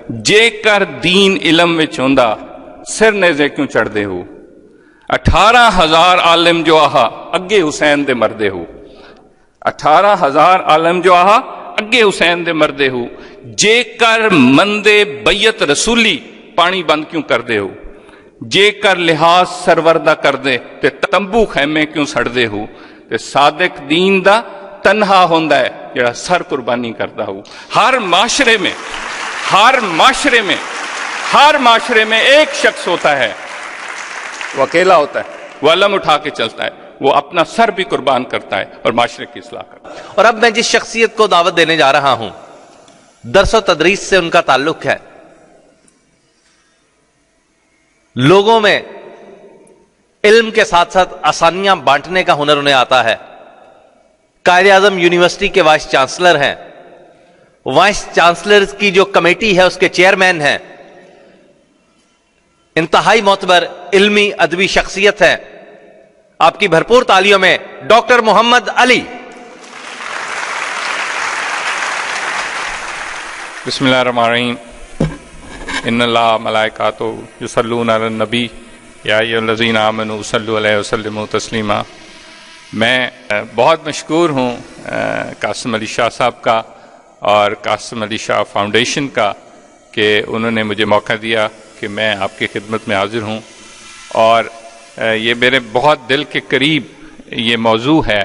جے کر دین علم وچ ہوندا سر نیزے کیوں چڑھ دے ہو 18,000 عالم جو آہا اگے حسین دے مردے ہو 18,000 عالم جو آہا اگے حسین دے مردے ہو جے کر مندے بیعت رسولی پانی بند کیوں کر دے ہو جے کر لحاظ سروردہ کر دے تے تمبو خیمے کیوں سڑ دے ہو تے صادق دین دا تنہا ہوندا ہے جڑا سر قربانی کردا ہو ہر معاشرے میں ایک شخص ہوتا ہے وہ اکیلا ہوتا ہے وہ علم اٹھا کے چلتا ہے وہ اپنا سر بھی قربان کرتا ہے اور معاشرے کی اصلاح کرتا ہے. اور اب میں جس شخصیت کو دعوت دینے جا رہا ہوں درس و تدریس سے ان کا تعلق ہے. لوگوں میں علم کے ساتھ ساتھ آسانیاں بانٹنے کا ہنر انہیں آتا ہے. قائد اعظم یونیورسٹی کے وائس چانسلر ہیں. وائس چانسلر کی جو کمیٹی ہے اس کے چیئرمین ہیں. انتہائی معتبر علمی ادبی شخصیت ہے. آپ کی بھرپور تالیوں میں ڈاکٹر محمد علی. بسم اللہ الرحمن الرحیم. ان اللہ ملائکاتہ یصلون علی النبی یا ایھا الذین آمنوا صلوا علیہ وسلموا تسلیما. میں بہت مشکور ہوں قاسم علی شاہ صاحب کا اور قاسم علی شاہ فاؤنڈیشن کا کہ انہوں نے مجھے موقع دیا کہ میں آپ کی خدمت میں حاضر ہوں. اور یہ میرے بہت دل کے قریب یہ موضوع ہے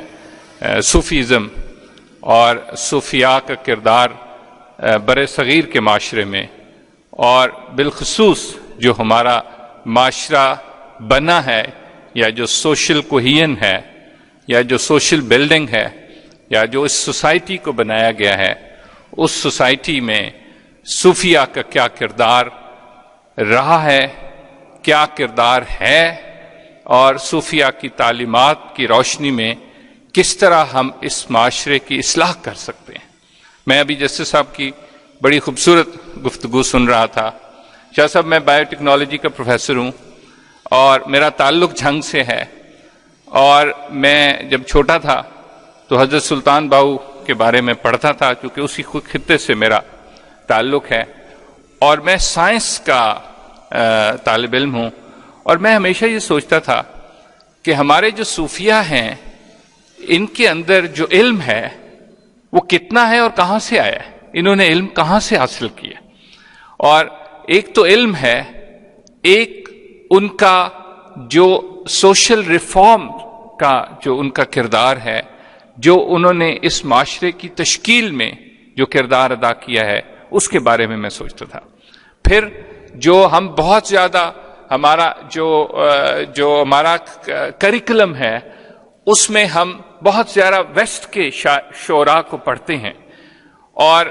صوفیزم اور صوفیاء کا کردار بر صغیر کے معاشرے میں اور بالخصوص جو ہمارا معاشرہ بنا ہے یا جو سوشل کوہین ہے یا جو سوشل بلڈنگ ہے یا جو اس سوسائٹی کو بنایا گیا ہے اس سوسائٹی میں صوفیاء کا کیا کردار رہا ہے کیا کردار ہے اور صوفیاء کی تعلیمات کی روشنی میں کس طرح ہم اس معاشرے کی اصلاح کر سکتے ہیں. میں ابھی جسٹس صاحب کی بڑی خوبصورت گفتگو سن رہا تھا. شاہ صاحب میں بایو ٹیکنالوجی کا پروفیسر ہوں اور میرا تعلق جھنگ سے ہے. اور میں جب چھوٹا تھا تو حضرت سلطان باہو کے بارے میں پڑھتا تھا کیونکہ اسی خطے سے میرا تعلق ہے اور میں سائنس کا طالب علم ہوں. اور میں ہمیشہ یہ سوچتا تھا کہ ہمارے جو صوفیاء ہیں ان کے اندر جو علم ہے وہ کتنا ہے اور کہاں سے آیا ہے, انہوں نے علم کہاں سے حاصل کیا. اور ایک تو علم ہے, ایک ان کا جو سوشل ریفارم کا جو ان کا کردار ہے, جو انہوں نے اس معاشرے کی تشکیل میں جو کردار ادا کیا ہے اس کے بارے میں سوچتا تھا. پھر جو ہم بہت زیادہ ہمارا جو ہمارا کریکولم ہے اس میں ہم بہت زیادہ ویسٹ کے شعراء کو پڑھتے ہیں اور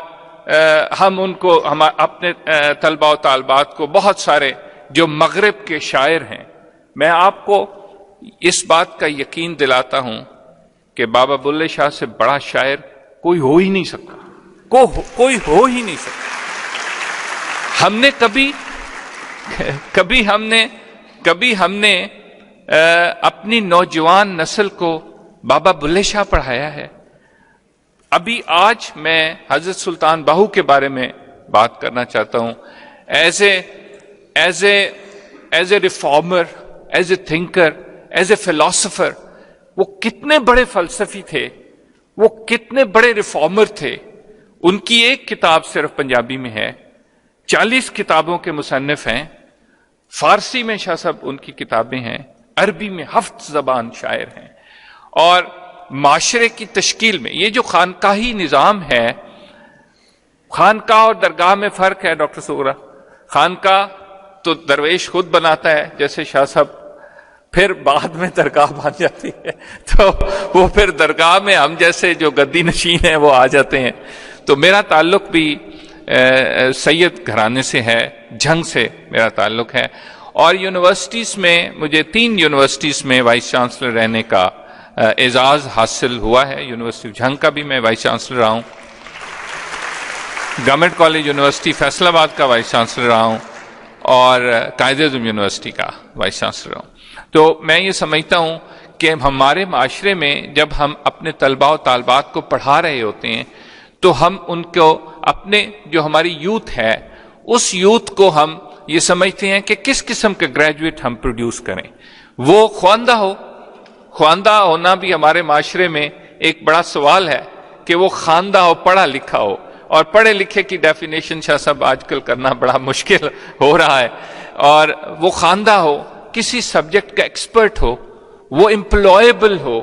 ہم ان کو اپنے طلباء و طالبات کو بہت سارے جو مغرب کے شاعر ہیں. میں آپ کو اس بات کا یقین دلاتا ہوں کہ بابا بلے شاہ سے بڑا شاعر کوئی ہو ہی نہیں سکتا, کوئی ہو ہی نہیں سکتا. ہم نے کبھی ہم نے اپنی نوجوان نسل کو بابا بلے شاہ پڑھایا ہے. ابھی آج میں حضرت سلطان باہو کے بارے میں بات کرنا چاہتا ہوں. As a reformer, as a thinker, as a philosopher, وہ کتنے بڑے فلسفی تھے, وہ کتنے بڑے ریفارمر تھے. ان کی ایک کتاب صرف پنجابی میں ہے, 40 کتابوں کے مصنف ہیں. فارسی میں شاہ صاحب ان کی کتابیں ہیں, عربی میں 7 زبان شاعر ہیں. اور معاشرے کی تشکیل میں یہ جو خانقاہی نظام ہے, خانقاہ اور درگاہ میں فرق ہے ڈاکٹر سغرا. خانقاہ تو درویش خود بناتا ہے جیسے شاہ صاحب, پھر بعد میں درگاہ بن جاتی ہے تو وہ پھر درگاہ میں ہم جیسے جو گدی نشین ہیں وہ آ جاتے ہیں. تو میرا تعلق بھی سید گھرانے سے ہے, جھنگ سے میرا تعلق ہے. اور یونیورسٹیز میں مجھے 3 یونیورسٹیز میں وائس چانسلر رہنے کا اعزاز حاصل ہوا ہے. یونیورسٹی جھنگ کا بھی میں وائس چانسلر رہا ہوں, گورنمنٹ کالج یونیورسٹی فیصل آباد کا وائس چانسلر رہا ہوں اور قائد اعظم یونیورسٹی کا وائس چانسلر رہا ہوں. تو میں یہ سمجھتا ہوں کہ ہمارے معاشرے میں جب ہم اپنے طلباء و طالبات کو پڑھا رہے ہوتے ہیں تو ہم ان کو اپنے جو ہماری یوتھ ہے اس یوتھ کو ہم یہ سمجھتے ہیں کہ کس قسم کے گریجویٹ ہم پروڈیوس کریں. وہ خواندہ ہو. خواندہ ہونا بھی ہمارے معاشرے میں ایک بڑا سوال ہے کہ وہ خواندہ ہو, پڑھا لکھا ہو, اور پڑھے لکھے کی ڈیفینیشن شاہ صاحب آج کل کرنا بڑا مشکل ہو رہا ہے. اور وہ خواندہ ہو, کسی سبجیکٹ کا ایکسپرٹ ہو, وہ امپلائیبل ہو,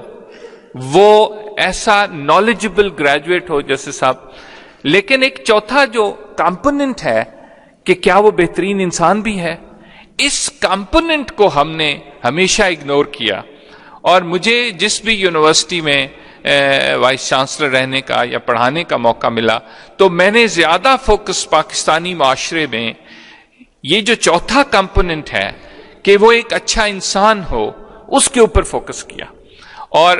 وہ ایسا نالجبل گریجویٹ ہو جیسے صاحب. لیکن ایک چوتھا جو کمپوننٹ ہے کہ کیا وہ بہترین انسان بھی ہے, اس کمپوننٹ کو ہم نے ہمیشہ اگنور کیا. اور مجھے جس بھی یونیورسٹی میں وائس چانسلر رہنے کا یا پڑھانے کا موقع ملا تو میں نے زیادہ فوکس پاکستانی معاشرے میں یہ جو چوتھا کمپوننٹ ہے کہ وہ ایک اچھا انسان ہو, اس کے اوپر فوکس کیا. اور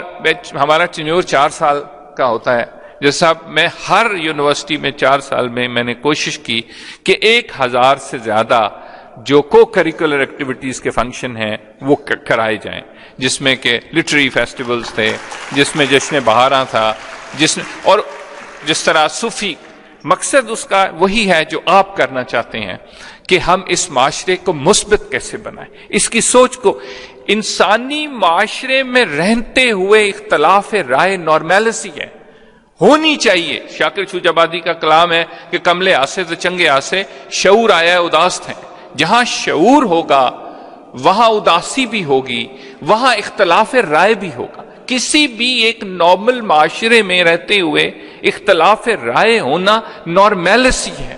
ہمارا ٹینیور 4 سال کا ہوتا ہے. جیسا میں ہر یونیورسٹی میں 4 سال میں نے کوشش کی کہ 1000 سے زیادہ جو کو کریکولر ایکٹیویٹیز کے فنکشن ہیں وہ کرائے جائیں, جس میں کہ لٹری فیسٹیولز تھے, جس میں جشن بہاراں تھا, اور جس طرح صوفی. مقصد اس کا وہی ہے جو آپ کرنا چاہتے ہیں کہ ہم اس معاشرے کو مثبت کیسے بنائیں. اس کی سوچ کو, انسانی معاشرے میں رہتے ہوئے اختلاف رائے نارمیلسی ہے, ہونی چاہیے. شاکر شوجابادی کا کلام ہے کہ کملے آسے تو چنگے آسے, شعور آیا ہے اداس تھے. جہاں شعور ہوگا وہاں اداسی بھی ہوگی, وہاں اختلاف رائے بھی ہوگا. کسی بھی ایک نارمل معاشرے میں رہتے ہوئے اختلاف رائے ہونا نارمیلسی ہے.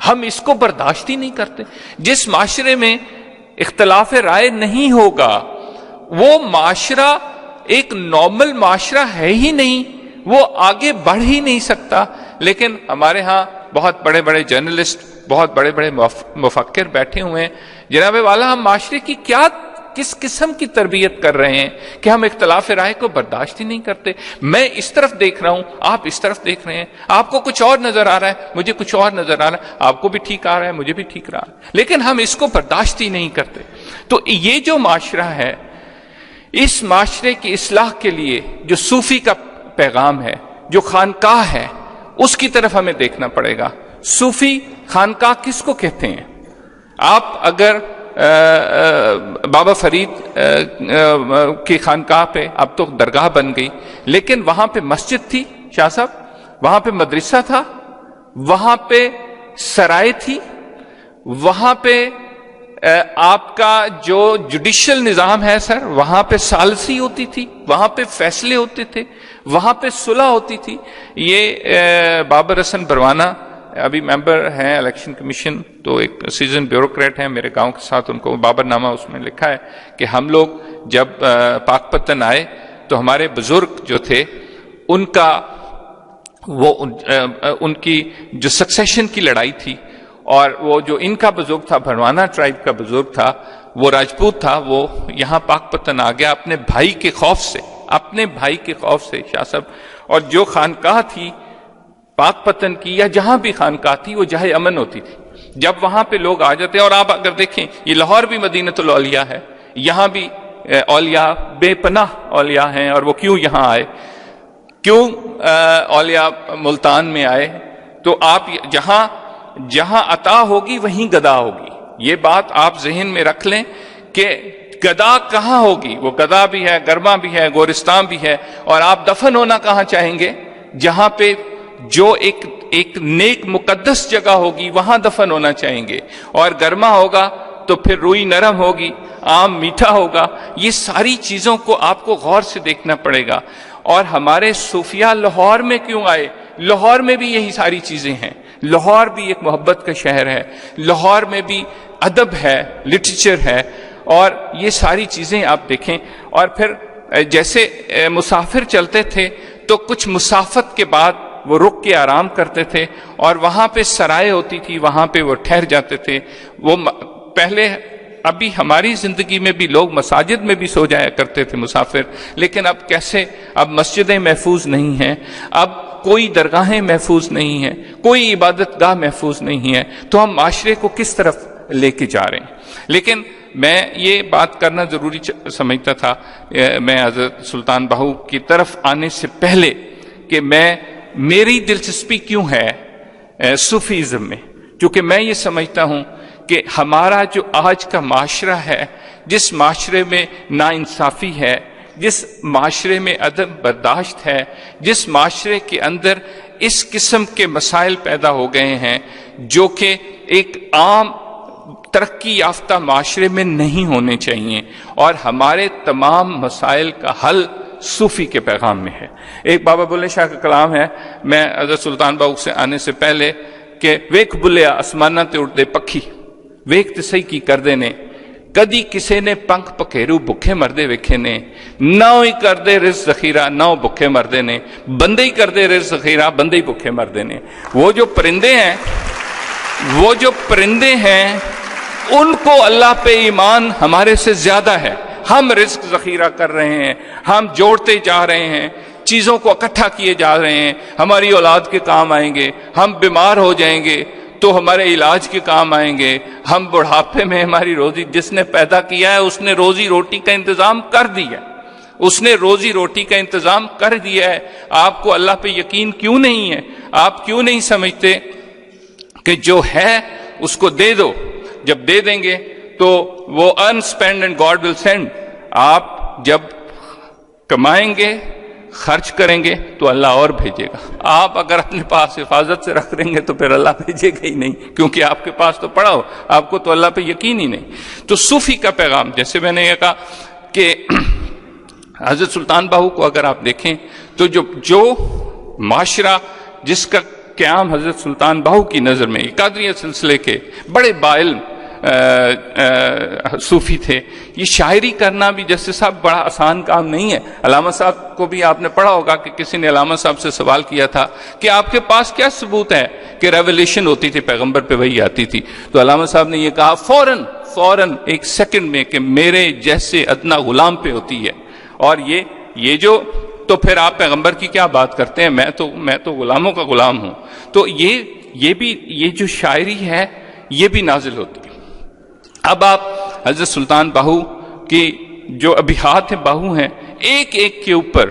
ہم اس کو برداشت ہی نہیں کرتے. جس معاشرے میں اختلاف رائے نہیں ہوگا وہ معاشرہ ایک نارمل معاشرہ ہے ہی نہیں, وہ آگے بڑھ ہی نہیں سکتا. لیکن ہمارے ہاں بہت بڑے بڑے جرنلسٹ, بہت بڑے بڑے مفکر بیٹھے ہوئے ہیں. جناب والا, ہم معاشرے کی کس قسم کی تربیت کر رہے ہیں کہ ہم اختلاف رائے کو برداشت ہی نہیں کرتے. میں اس طرف دیکھ رہا ہوں, آپ اس طرف دیکھ رہے ہیں, آپ کو کچھ اور نظر آ رہا ہے, مجھے کچھ اور نظر آ رہا ہے, آپ کو بھی ٹھیک آ رہا ہے, مجھے بھی ٹھیک رہا ہے, لیکن ہم اس کو برداشت ہی نہیں کرتے. تو یہ جو معاشرہ ہے, اس معاشرے کی اصلاح کے لیے جو صوفی کا پیغام ہے, جو خانقاہ ہے, اس کی طرف ہمیں دیکھنا پڑے گا. صوفی خانقاہ کس کو کہتے ہیں؟ آپ اگر بابا فرید کی خانقاہ پہ, اب تو درگاہ بن گئی, لیکن وہاں پہ مسجد تھی شاہ صاحب, وہاں پہ مدرسہ تھا, وہاں پہ سرائے تھی, وہاں پہ آپ کا جو جوڈیشل نظام ہے سر, وہاں پہ ثالثی ہوتی تھی, وہاں پہ فیصلے ہوتے تھے, وہاں پہ صلح ہوتی تھی. یہ بابر حسن بروانہ ابھی ممبر ہیں الیکشن کمیشن, تو ایک سیزن بیوروکریٹ ہیں میرے گاؤں کے ساتھ, ان کو بابر نامہ اس میں لکھا ہے کہ ہم لوگ جب پاک پتن آئے تو ہمارے بزرگ جو تھے ان کا وہ ان کی جو سکسیشن کی لڑائی تھی, اور وہ جو ان کا بزرگ تھا, بھروانہ ٹرائب کا بزرگ تھا, وہ راجپوت تھا, وہ یہاں پاک پتن آ گیا اپنے بھائی کے خوف سے, اپنے بھائی کے خوف سے شاہ صاحب. اور جو خانقاہ تھی پاک پتن کی یا جہاں بھی خانقاہ تھی وہ جہاں امن ہوتی تھی. جب وہاں پہ لوگ آ جاتے ہیں, اور آپ اگر دیکھیں یہ لاہور بھی مدینۃ الاولیاء ہے, یہاں بھی اولیاء بے پناہ اولیاء ہیں, اور وہ کیوں یہاں آئے, کیوں اولیاء ملتان میں آئے؟ تو آپ جہاں عطا ہوگی وہیں گدا ہوگی. یہ بات آپ ذہن میں رکھ لیں کہ گدا کہاں ہوگی, وہ گدا بھی ہے, گرما بھی ہے, گورستان بھی ہے, اور آپ دفن ہونا کہاں چاہیں گے؟ جہاں پہ جو ایک نیک مقدس جگہ ہوگی وہاں دفن ہونا چاہیں گے. اور گرما ہوگا تو پھر روئی نرم ہوگی, آم میٹھا ہوگا. یہ ساری چیزوں کو آپ کو غور سے دیکھنا پڑے گا. اور ہمارے صوفیاء لاہور میں کیوں آئے؟ لاہور میں بھی یہی ساری چیزیں ہیں. لاہور بھی ایک محبت کا شہر ہے, لاہور میں بھی ادب ہے, لٹریچر ہے, اور یہ ساری چیزیں آپ دیکھیں. اور پھر جیسے مسافر چلتے تھے تو کچھ مسافت کے بعد وہ رک کے آرام کرتے تھے, اور وہاں پہ سرائے ہوتی تھی, وہاں پہ وہ ٹھہر جاتے تھے. وہ پہلے ابھی ہماری زندگی میں بھی لوگ مساجد میں بھی سو جایا کرتے تھے مسافر, لیکن اب کیسے؟ اب مسجدیں محفوظ نہیں ہیں, اب کوئی درگاہیں محفوظ نہیں ہیں, کوئی عبادت گاہ محفوظ نہیں ہے. تو ہم معاشرے کو کس طرف لے کے جا رہے ہیں؟ لیکن میں یہ بات کرنا ضروری سمجھتا تھا, میں حضرت سلطان باہو کی طرف آنے سے پہلے, کہ میری دلچسپی کیوں ہے صوفیزم میں. چونکہ میں یہ سمجھتا ہوں کہ ہمارا جو آج کا معاشرہ ہے، جس معاشرے میں ناانصافی ہے، جس معاشرے میں عدم برداشت ہے، جس معاشرے کے اندر اس قسم کے مسائل پیدا ہو گئے ہیں جو کہ ایک عام ترقی یافتہ معاشرے میں نہیں ہونے چاہیے، اور ہمارے تمام مسائل کا حل صوفی کے پیغام میں ہے۔ ایک بابا بلے شاہ کا کلام ہے، میں حضرت سلطان باہو سے آنے سے پہلے، کہ ویکھ بلیا آسماناں تے اڑدے پکھی، ویکھ تے صحیح کی کردے نے، کدی کسے نے پنکھ پکھیرو بھکھے مردے ویکھے نے، نہ ہی کردے رزق ذخیرہ نہ بھکھے مردے نے، بندے ہی کردے رزق ذخیرہ بندے ہی بھکھے مردے نے۔ وہ جو پرندے ہیں ان کو اللہ پہ ایمان ہمارے سے زیادہ ہے۔ ہم رزق ذخیرہ کر رہے ہیں، ہم جوڑتے جا رہے ہیں، چیزوں کو اکٹھا کیے جا رہے ہیں، ہماری اولاد کے کام آئیں گے، ہم بیمار ہو جائیں گے تو ہمارے علاج کے کام آئیں گے، ہم بڑھاپے میں ہماری روزی، جس نے پیدا کیا ہے اس نے روزی روٹی کا انتظام کر دیا، اس نے روزی روٹی کا انتظام کر دیا ہے۔ آپ کو اللہ پہ یقین کیوں نہیں ہے؟ آپ کیوں نہیں سمجھتے کہ جو ہے اس کو دے دو، جب دے دیں گے تو وہ earn spend and God will send. آپ جب کمائیں گے، خرچ کریں گے تو اللہ اور بھیجے گا۔ آپ اگر اپنے پاس حفاظت سے رکھ دیں گے تو پھر اللہ بھیجے گا ہی نہیں، کیونکہ آپ کے پاس تو پڑا ہو، آپ کو تو اللہ پہ یقین ہی نہیں۔ تو صوفی کا پیغام، جیسے میں نے یہ کہا کہ حضرت سلطان باہو کو اگر آپ دیکھیں تو جو معاشرہ جس کا قیام حضرت سلطان باہو کی نظر میں، قادریہ سلسلے کے بڑے باعلم صوفی تھے، یہ شاعری کرنا بھی جیسے صاحب بڑا آسان کام نہیں ہے۔ علامہ صاحب کو بھی آپ نے پڑھا ہوگا کہ کسی نے علامہ صاحب سے سوال کیا تھا کہ آپ کے پاس کیا ثبوت ہے کہ ریولیشن ہوتی تھی، پیغمبر پہ وحی آتی تھی؟ تو علامہ صاحب نے یہ کہا فوراً ایک سیکنڈ میں کہ میرے جیسے ادنا غلام پہ ہوتی ہے۔ اور یہ جو تو پھر آپ پیغمبر کی کیا بات کرتے ہیں، میں تو غلاموں کا غلام ہوں۔ تو یہ جو شاعری ہے یہ بھی نازل ہوتی ہے۔ اب آپ حضرت سلطان باہو کی جو ابیات ہیں، باہو ہیں، ایک ایک کے اوپر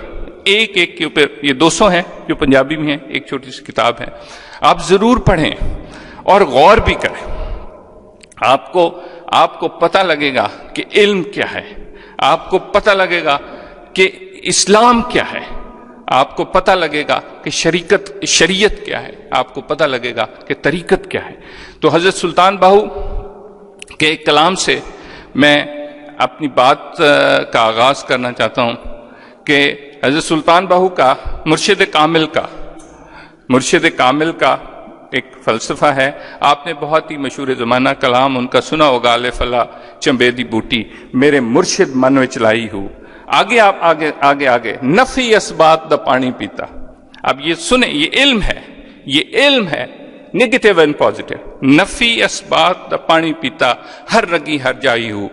یہ 200 ہیں جو پنجابی میں ہیں، ایک چھوٹی سی کتاب ہے، آپ ضرور پڑھیں اور غور بھی کریں۔ آپ کو پتہ لگے گا کہ علم کیا ہے، آپ کو پتہ لگے گا کہ اسلام کیا ہے، آپ کو پتہ لگے گا کہ شریعت کیا ہے، آپ کو پتہ لگے گا کہ طریقت کیا ہے۔ تو حضرت سلطان باہو کے ایک کلام سے میں اپنی بات کا آغاز کرنا چاہتا ہوں کہ حضرت سلطان باہو کا مرشد کامل کا ایک فلسفہ ہے۔ آپ نے بہت ہی مشہور زمانہ کلام ان کا سنا ہوگا، الے فلا چمبے دی بوٹی میرے مرشد من وچ لائی ہو۔ آگے نفی اسبات دا پانی پیتا۔ اب یہ سنیں، یہ علم ہے نیگیٹو اینڈ پازیٹیو۔ نفی اسبات دا پانی پیتا، ہر رگی ہر جائی ہو،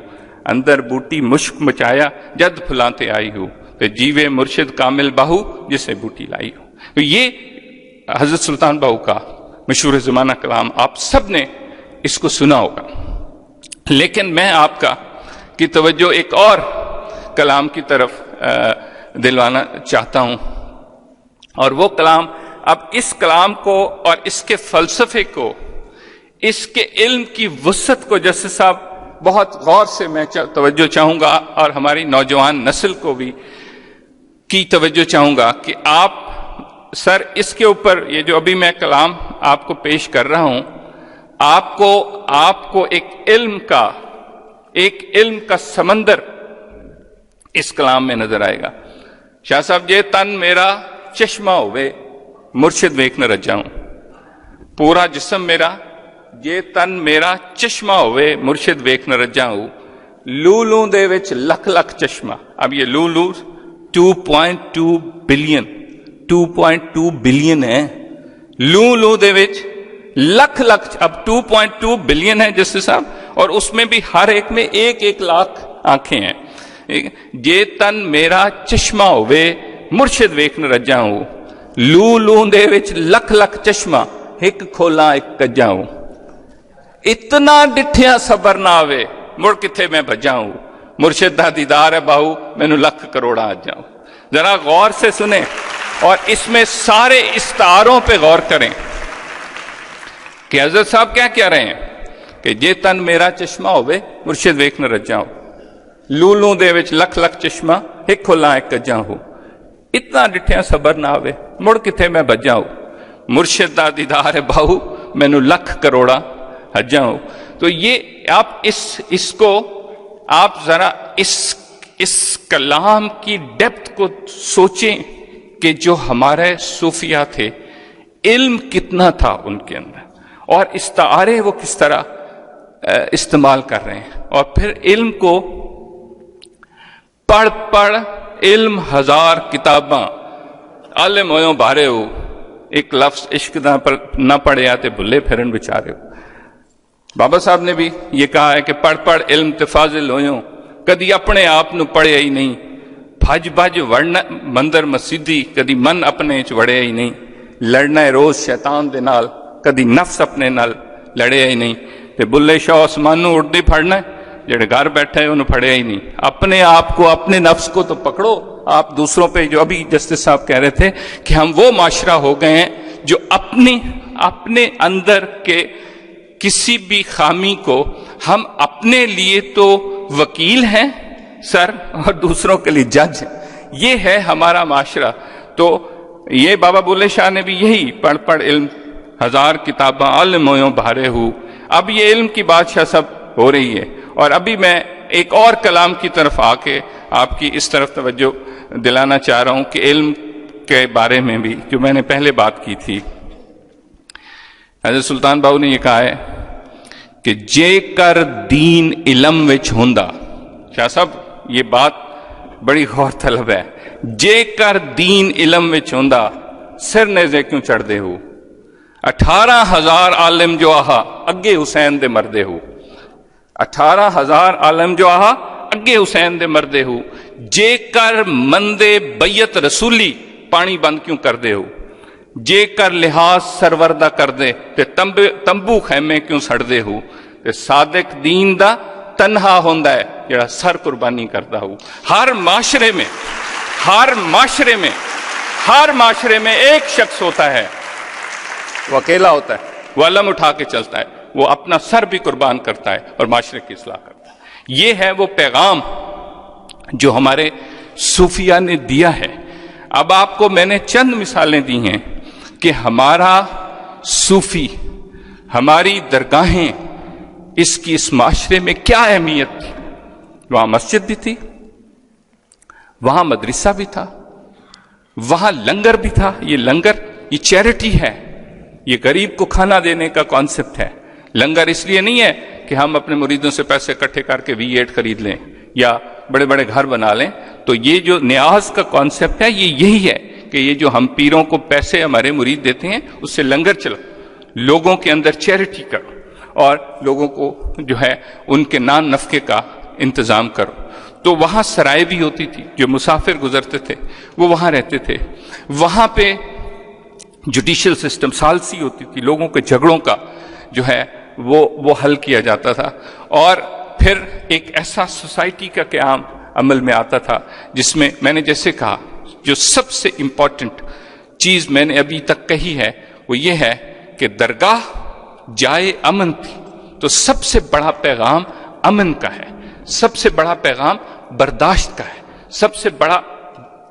اندر بوٹی مشک مچایا جد پھلانتے آئی ہو، تے جیوے مرشد کامل باہو جسے بوٹی لائی ہو۔ تو یہ حضرت سلطان باہو کا مشہور زمانہ کلام، آپ سب نے اس کو سنا ہوگا۔ لیکن میں آپ کی توجہ ایک اور کلام کی طرف دلوانا چاہتا ہوں، اور وہ کلام، اب اس کلام کو اور اس کے فلسفے کو، اس کے علم کی وسعت کو جیسے صاحب بہت غور سے میں توجہ چاہوں گا، اور ہماری نوجوان نسل کو بھی کی توجہ چاہوں گا کہ آپ سر اس کے اوپر، یہ جو ابھی میں کلام آپ کو پیش کر رہا ہوں، آپ کو ایک علم کا سمندر اس کلام میں نظر آئے گا۔ شاہ صاحب، یہ تن میرا چشمہ ہوئے مرشد ویکھ نہ رجاؤں، پورا جسم میرا، یہ تن میرا چشمہ ہوئے مرشد ویکھ نہ رجاؤں، لولوں دے وچ لکھ لکھ چشمہ۔ اب یہ لولو 2.2 بلین ہے، لولو دے وچ لکھ لکھ، اب 2.2 بلین ہے جس صاحب، اور اس میں بھی ہر ایک میں 1 لاکھ آنکھیں ہیں۔ یہ تن میرا چشمہ ہوئے مرشد ویکھ نہ رجاؤں، لولوں دے وچ لکھ لکھ چشمہ، ایک کھولا ایک کجاؤں، اتنا ڈٹھیاں صبر نہ آوے مڑ کتھے میں بجاؤں، مرشد دا دیدار ہے باہو مینوں لکھ کروڑا آ جاؤں۔ ذرا غور سے سنیں اور اس میں سارے استعاروں پہ غور کریں کہ حضرت صاحب کیا کہہ رہے ہیں کہ جے تن میرا چشمہ ہوئے مرشد ویکھ نہ رجاں ہو، لولوں دے وچ لکھ لکھ چشمہ ایک کھلا ایک کجاں ہو، اتنا ڈٹھیاں صبر نہ آوے مڑ کتھے میں بجاں ہو، مرشد دا دیدار باہو مینو لکھ کروڑا حجاں ہو۔ تو یہ آپ اس کو آپ ذرا اس کلام کی ڈیپتھ کو سوچیں کہ جو ہمارے صوفیہ تھے، علم کتنا تھا ان کے اندر، اور استعارے وہ کس طرح استعمال کر رہے ہیں، اور پھر علم کو پڑھ علم ہزار کتاباں عالم ہوئوں بارے ہو، ایک لفظ عشق نہ پڑھے آتے بھلے پھرن بچارے ہو۔ بابا صاحب نے بھی یہ کہا ہے کہ پڑھ علم تے فاضل ہوئوں، کدی اپنے آپ نو پڑھیا ہی نہیں، بھج وڑنا مندر مسیدی، کدی من اپنے چ وڑیا ہی نہیں، لڑنا ہے روز شیطان دے نال، کدی نفس اپنے نال لڑیا ہی نہیں، تے بلے شاہ آسمانوں اڑدے پھڑنا ہے، جڑے گھر بیٹھے ہیں انہوں پھڑیا ہی نہیں۔ اپنے آپ کو، اپنے نفس کو تو پکڑو، آپ دوسروں پہ، جو ابھی جسٹس صاحب کہہ رہے تھے کہ ہم وہ معاشرہ ہو گئے ہیں جو اپنے اندر کے کسی بھی خامی کو ہم اپنے لیے تو وکیل ہیں سر اور دوسروں کے لیے جج ہیں، یہ ہے ہمارا معاشرہ۔ تو یہ بابا بلے شاہ نے بھی یہی پڑھ علم ہزار کتاباں عالم ہوئوں بھارے ہو۔ اب یہ علم کی بادشاہ سب ہو رہی ہے، اور ابھی میں ایک اور کلام کی طرف آ کے آپ کی اس طرف توجہ دلانا چاہ رہا ہوں کہ علم کے بارے میں بھی جو میں نے پہلے بات کی تھی، حضرت سلطان باہو نے یہ کہا ہے کہ جے کر دین علم وچ ہوندا، شاہ صاحب یہ بات بڑی غور طلب ہے، جے کر دین علم وچ ہوندا سر نیزے کیوں چڑھ دے ہو، 18,000 عالم جو آہا اگے حسین دے مردے ہو، 18,000 عالم جو آہا اگے حسین دے مردے ہو، جے کر مندے بیعت رسولی پانی بند کیوں کر دے ہو، جے کر لحاظ سروردہ کر دے تے تمبو خیمے کیوں سڑ دے ہو، تے صادق دین دا تنہا ہوندا ہے جڑا سر قربانی کردا ہو۔ ہر معاشرے میں ایک شخص ہوتا ہے، وہ اکیلا ہوتا ہے، وہ علم اٹھا کے چلتا ہے، وہ اپنا سر بھی قربان کرتا ہے اور معاشرے کی اصلاح کرتا ہے۔ یہ ہے وہ پیغام جو ہمارے صوفیہ نے دیا ہے۔ اب آپ کو میں نے چند مثالیں دی ہیں کہ ہمارا صوفی، ہماری درگاہیں، اس معاشرے میں کیا اہمیت تھی۔ وہاں مسجد بھی تھی، وہاں مدرسہ بھی تھا، وہاں لنگر بھی تھا۔ یہ لنگر، یہ چیریٹی ہے، یہ غریب کو کھانا دینے کا کانسیپٹ ہے۔ لنگر اس لیے نہیں ہے کہ ہم اپنے مریدوں سے پیسے اکٹھے کر کے V8 خرید لیں یا بڑے بڑے گھر بنا لیں۔ تو یہ جو نیاز کا کانسیپٹ ہے، یہ یہی ہے کہ یہ جو ہم پیروں کو پیسے ہمارے مرید دیتے ہیں، اس سے لنگر چلو، لوگوں کے اندر چیریٹی کرو، اور لوگوں کو جو ہے ان کے نان نفقے کا انتظام کرو۔ تو وہاں سرائے بھی ہوتی تھی، جو مسافر گزرتے تھے وہ وہاں رہتے تھے۔ وہاں پہ جوڈیشل سسٹم، ثالثی ہوتی تھی، لوگوں کے جھگڑوں کا جو ہے وہ حل کیا جاتا تھا۔ اور پھر ایک ایسا سوسائٹی کا قیام عمل میں آتا تھا جس میں نے جیسے کہا، جو سب سے امپورٹنٹ چیز میں نے ابھی تک کہی ہے وہ یہ ہے کہ درگاہ جائے امن تھی، تو سب سے بڑا پیغام امن کا ہے، سب سے بڑا پیغام برداشت کا ہے، سب سے بڑا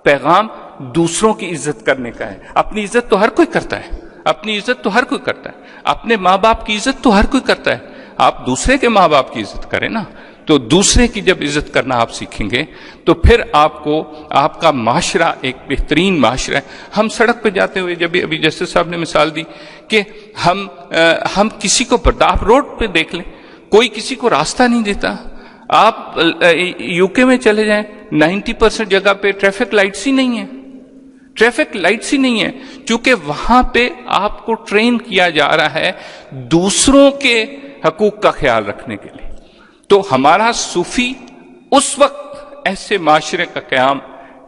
پیغام دوسروں کی عزت کرنے کا ہے۔ اپنی عزت تو ہر کوئی کرتا ہے، اپنی عزت تو ہر کوئی کرتا ہے، اپنے ماں باپ کی عزت تو ہر کوئی کرتا ہے، آپ دوسرے کے ماں باپ کی عزت کریں نا۔ تو دوسرے کی جب عزت کرنا آپ سیکھیں گے تو پھر آپ کا معاشرہ ایک بہترین معاشرہ ہے۔ ہم سڑک پہ جاتے ہوئے، جب ابھی جسٹس صاحب نے مثال دی کہ ہم کسی کو آپ روڈ پہ دیکھ لیں، کوئی کسی کو راستہ نہیں دیتا۔ آپ UK میں چلے جائیں، 90% جگہ پہ ٹریفک لائٹس ہی نہیں ہیں، ٹریفک لائٹس ہی نہیں ہے، چونکہ وہاں پہ آپ کو ٹرین کیا جا رہا ہے دوسروں کے حقوق کا خیال رکھنے کے لیے۔ تو ہمارا صوفی اس وقت ایسے معاشرے کا قیام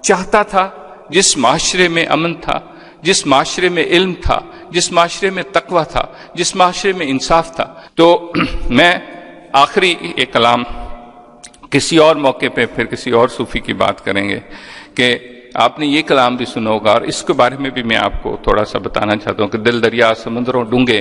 چاہتا تھا جس معاشرے میں امن تھا، جس معاشرے میں علم تھا، جس معاشرے میں تقوی تھا، جس معاشرے میں انصاف تھا۔ تو میں آخری ایک کلام کسی اور موقع پہ پھر کسی اور صوفی کی بات کریں گے کہ آپ نے یہ کلام بھی سنا ہوگا، اور اس کے بارے میں بھی میں آپ کو تھوڑا سا بتانا چاہتا ہوں کہ دل دریا سمندروں ڈونگے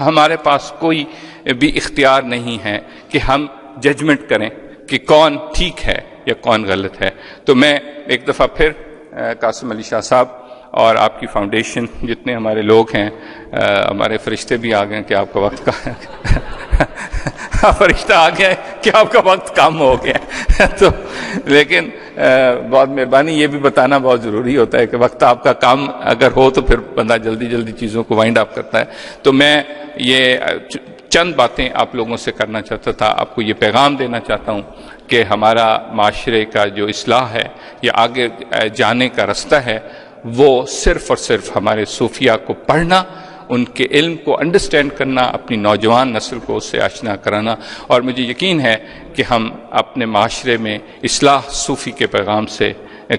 ہمارے پاس کوئی بھی اختیار نہیں ہے کہ ہم ججمنٹ کریں کہ کون ٹھیک ہے یا کون غلط ہے. تو میں ایک دفعہ پھر قاسم علی شاہ صاحب اور آپ کی فاؤنڈیشن، جتنے ہمارے لوگ ہیں، ہمارے فرشتے بھی آ گئے کہ آپ کا وقت فرشتہ آ گیا کہ آپ کا وقت کم ہو گیا تو لیکن بہت مہربانی، یہ بھی بتانا بہت ضروری ہوتا ہے کہ وقت آپ کا کام اگر ہو تو پھر بندہ جلدی جلدی چیزوں کو وائنڈ اپ کرتا ہے. تو میں یہ چند باتیں آپ لوگوں سے کرنا چاہتا تھا، آپ کو یہ پیغام دینا چاہتا ہوں کہ ہمارا معاشرے کا جو اصلاح ہے یا آگے جانے کا رستہ ہے، وہ صرف اور صرف ہمارے صوفیہ کو پڑھنا، ان کے علم کو انڈرسٹینڈ کرنا، اپنی نوجوان نسل کو اس سے آشنا کرانا. اور مجھے یقین ہے کہ ہم اپنے معاشرے میں اصلاح صوفی کے پیغام سے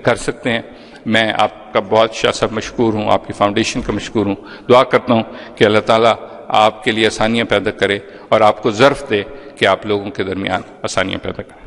کر سکتے ہیں. میں آپ کا بہت شاہ صاحب مشکور ہوں، آپ کی فاؤنڈیشن کا مشکور ہوں. دعا کرتا ہوں کہ اللہ تعالیٰ آپ کے لیے آسانیاں پیدا کرے اور آپ کو ظرف دے کہ آپ لوگوں کے درمیان آسانیاں پیدا کریں.